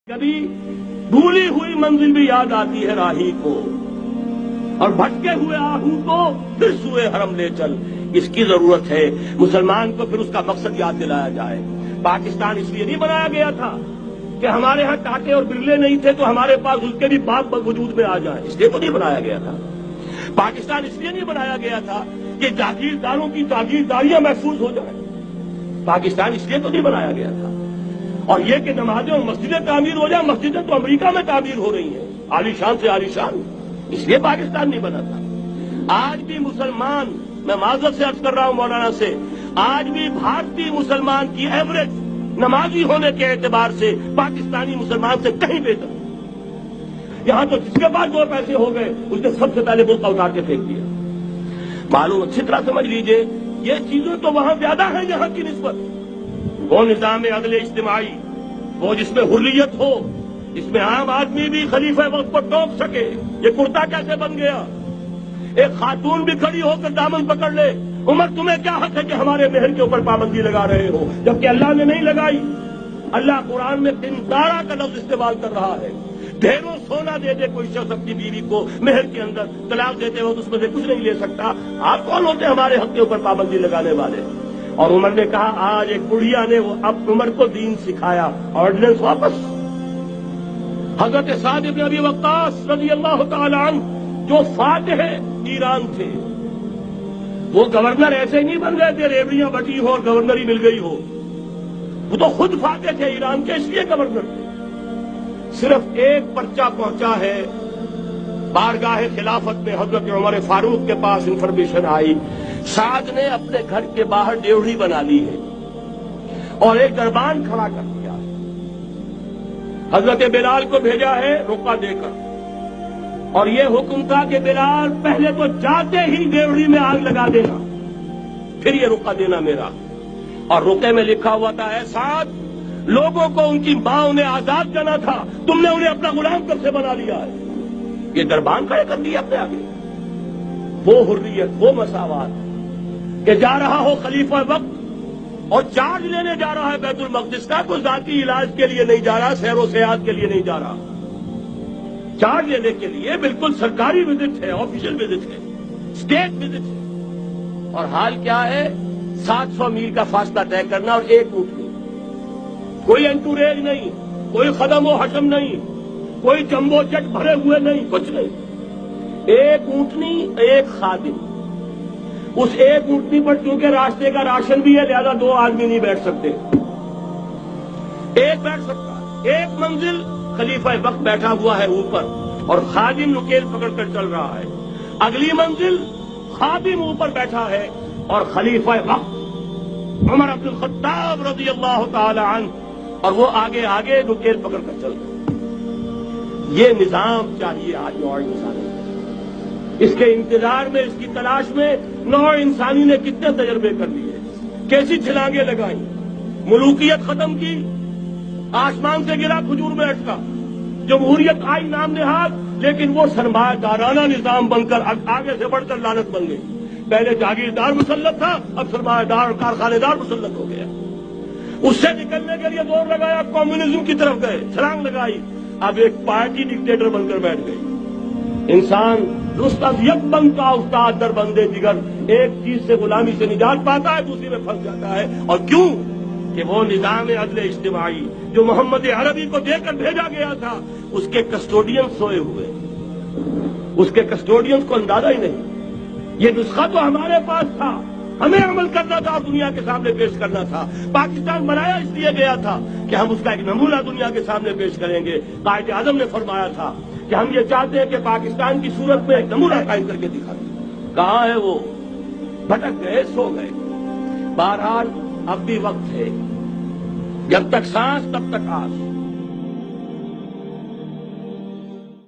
کبھی بھولی ہوئی منزل بھی یاد آتی ہے راہی کو، اور بھٹکے ہوئے آہو کو پھر سوئے حرم لے چل۔ اس کی ضرورت ہے مسلمان کو پھر اس کا مقصد یاد دلایا جائے۔ پاکستان اس لیے نہیں بنایا گیا تھا کہ ہمارے ہاں ٹاٹے اور برلے نہیں تھے تو ہمارے پاس اس کے بھی باپ وجود میں آ جائیں، اس لیے تو نہیں بنایا گیا تھا۔ پاکستان اس لیے نہیں بنایا گیا تھا کہ جاگیرداروں کی جاگیرداریاں محفوظ ہو جائیں۔ پاکستان اس لیے تو نہیں بنایا گیا تھا۔ اور یہ کہ نمازیں اور مسجدیں تعمیر ہو جائیں، مسجدیں تو امریکہ میں تعمیر ہو رہی ہیں عالی شان سے عالی شان، اس لیے پاکستان نہیں بنا تھا۔ آج بھی مسلمان، میں معذرت سے عرض کر رہا ہوں مولانا سے، آج بھی بھارتی مسلمان کی ایوریج نمازی ہونے کے اعتبار سے پاکستانی مسلمان سے کہیں بہتر۔ یہاں تو جس کے پاس 2 پیسے ہو گئے اس نے سب سے پہلے برقع اتار کے پھینک دیا۔ معلوم اچھی طرح سمجھ لیجئے، یہ چیزیں تو وہاں زیادہ ہیں یہاں کی نسبت۔ وہ نظام عدل اجتماعی، وہ جس میں حریت ہو، جس میں عام آدمی بھی خلیفہ وقت کو ٹوک سکے۔ یہ کرتا کیسے بن گیا؟ ایک خاتون بھی کھڑی ہو کر دامن پکڑ لے، عمر تمہیں کیا حق ہے کہ ہمارے مہر کے اوپر پابندی لگا رہے ہو، جبکہ اللہ نے نہیں لگائی۔ اللہ قرآن میں قنطارہ کا لفظ استعمال کر رہا ہے۔ ڈھیروں سونا دے دے کوئی شخص اپنی بیوی کو مہر کے اندر، طلاق دیتے وقت اس میں سے کچھ نہیں لے سکتا۔ آپ کون ہوتے ہمارے حق کے اوپر پابندی لگانے والے؟ اور عمر نے کہا آج ایک بڑھیا نے وہ اب عمر کو دین سکھایا، آرڈیننس واپس۔ حضرت سعد بن ابی وقاص رضی اللہ تعالی عنہ جو فاتح ایران تھے، وہ گورنر ایسے نہیں بن گئے تھے ریوڑیاں بٹی ہو اور گورنر ہی مل گئی ہو، وہ تو خود فاتح تھے ایران کے، اس لیے گورنر تھے۔ صرف ایک پرچہ پہنچا ہے بارگاہ خلافت میں، حضرت عمر فاروق کے پاس انفارمیشن آئی، سعد نے اپنے گھر کے باہر ڈیوڑی بنا لی ہے اور ایک دربان کھڑا کر دیا ہے۔ حضرت بلال کو بھیجا ہے رقعہ دے کر، اور یہ حکم تھا کہ بلال پہلے تو جاتے ہی ڈیوڑی میں آگ لگا دینا، پھر یہ رقعہ دینا میرا۔ اور رقعے میں لکھا ہوا تھا، اے سعد، لوگوں کو ان کی ماں نے آزاد جانا تھا، تم نے انہیں اپنا غلام کب سے بنا لیا ہے؟ یہ دربان کھڑے کر دیا اپنے آگے۔ وہ حریت، وہ مساوات کہ جا رہا ہو خلیفہ وقت اور چارج لینے جا رہا ہے بیت المقدس کا، کوئی ذاتی علاج کے لیے نہیں جا رہا، سیر و سیاحت کے لیے نہیں جا رہا، چارج لینے کے لیے بالکل سرکاری وزٹ ہے، آفیشل وزٹ ہے، اسٹیٹ وزٹ ہے۔ اور حال کیا ہے؟ 700 میل کا فاصلہ طے کرنا اور ایک اونٹ نہیں، کوئی انٹوریج نہیں، کوئی خدم و حشم نہیں، کوئی جمبو جٹ بھرے ہوئے نہیں، کچھ نہیں، ایک اونٹنی ایک خادم۔ اس ایک اونٹنی پر چونکہ راستے کا راشن بھی ہے لہذا 2 آدمی نہیں بیٹھ سکتے، ایک بیٹھ سکتا۔ ایک منزل خلیفہ وقت بیٹھا ہوا ہے اوپر اور خادم نکیل پکڑ کر چل رہا ہے، اگلی منزل خادم اوپر بیٹھا ہے اور خلیفہ وقت عمر بن الخطاب رضی اللہ تعالی عنہ، اور وہ آگے آگے نکیل پکڑ کر چل رہا ہے۔ یہ نظام چاہیے آج نوع انسانی کو۔ اس کے انتظار میں، اس کی تلاش میں نوع انسانی نے کتنے تجربے کر لیے، کیسی چھلانگیں لگائیں، ملوکیت ختم کی، آسمان سے گرا کھجور میں اٹکا، جمہوریت آئی نام نہاد، لیکن وہ سرمایہ دارانہ نظام بن کر آگے سے بڑھ کر لعنت بن گئی۔ پہلے جاگیردار مسلط تھا، اب سرمایہ دار اور کارخانے دار مسلط ہو گیا۔ اس سے نکلنے کے لیے زور لگایا، کمیونزم کی طرف گئے، چھلانگ لگائی، اب ایک پارٹی ڈکٹیٹر بن کر بیٹھ گئی۔ انسان رست از یک بند کا استاد در بندے جگر، ایک چیز سے غلامی سے نجات پاتا ہے، دوسری میں پھنس جاتا ہے۔ اور کیوں؟ کہ وہ نظام عدل اجتماعی جو محمد عربی کو دے کر بھیجا گیا تھا، اس کے کسٹوڈین سوئے ہوئے، اس کے کسٹوڈینز کو اندازہ ہی نہیں۔ یہ نسخہ تو ہمارے پاس تھا، ہمیں عمل کرنا تھا اور دنیا کے سامنے پیش کرنا تھا۔ پاکستان بنایا اس لیے گیا تھا کہ ہم اس کا ایک نمونہ دنیا کے سامنے پیش کریں گے۔ قائد اعظم نے فرمایا تھا کہ ہم یہ چاہتے ہیں کہ پاکستان کی صورت میں ایک نمونہ قائم کر کے دکھا دیں۔ کہاں ہے وہ؟ بھٹک گئے، سو گئے۔ بہرحال اب بھی وقت ہے، جب تک سانس تب تک آس۔